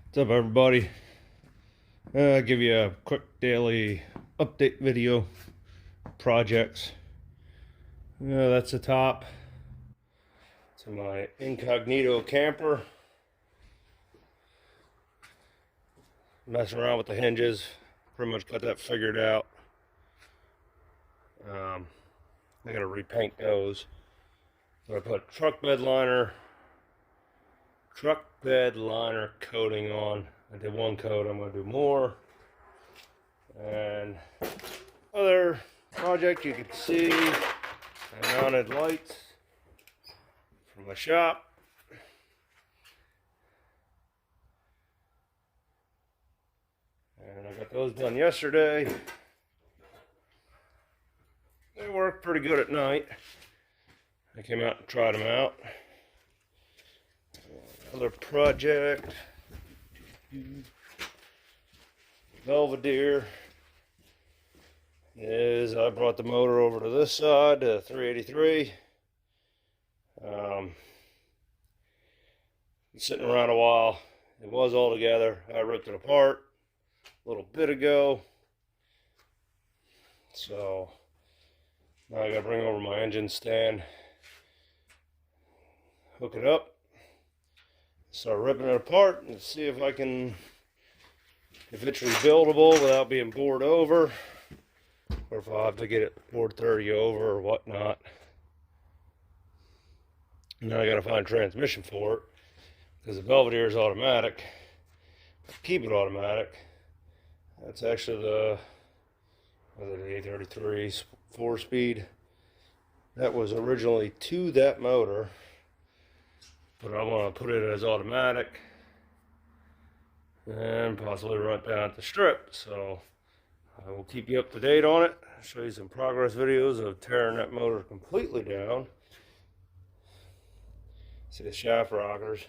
What's up, everybody? I'll give you a quick daily update video. Projects. That's the top. It's my incognito camper. Messing around with the hinges. Pretty much got that figured out. I gotta repaint those. So I put truck bed liner coating on. I did one coat, I'm going to do more. And other project, you can see I mounted lights from my shop. And I got those done yesterday. They work pretty good at night. I came out and tried them out. Another project, Belvedere, is I brought the motor over to this side, to 383. It's sitting around a while. It was all together. I ripped it apart a little bit ago. So now I gotta bring over my engine stand, hook it up, start ripping it apart and see if it's rebuildable without being bored over, or if I'll have to get it bored 30 over or whatnot. Now I gotta find a transmission for it, because the Belvedere is automatic. Keep it automatic. That's actually the A33 4-speed. That was originally to that motor, but I want to put it as automatic and possibly run it down at the strip. So I will keep you up to date on it. Show you some progress videos of tearing that motor completely down. See the shaft rockers,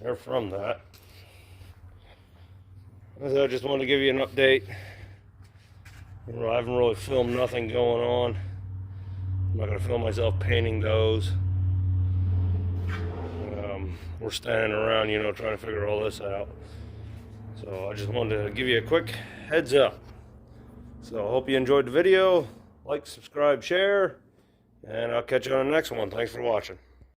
they're from that. So I just wanted to give you an update. I haven't really filmed nothing going on. I'm not going to film myself painting those. We're standing around, trying to figure all this out. So I just wanted to give you a quick heads up. So I hope you enjoyed the video. Like, subscribe, share, and I'll catch you on the next one. Thanks for watching.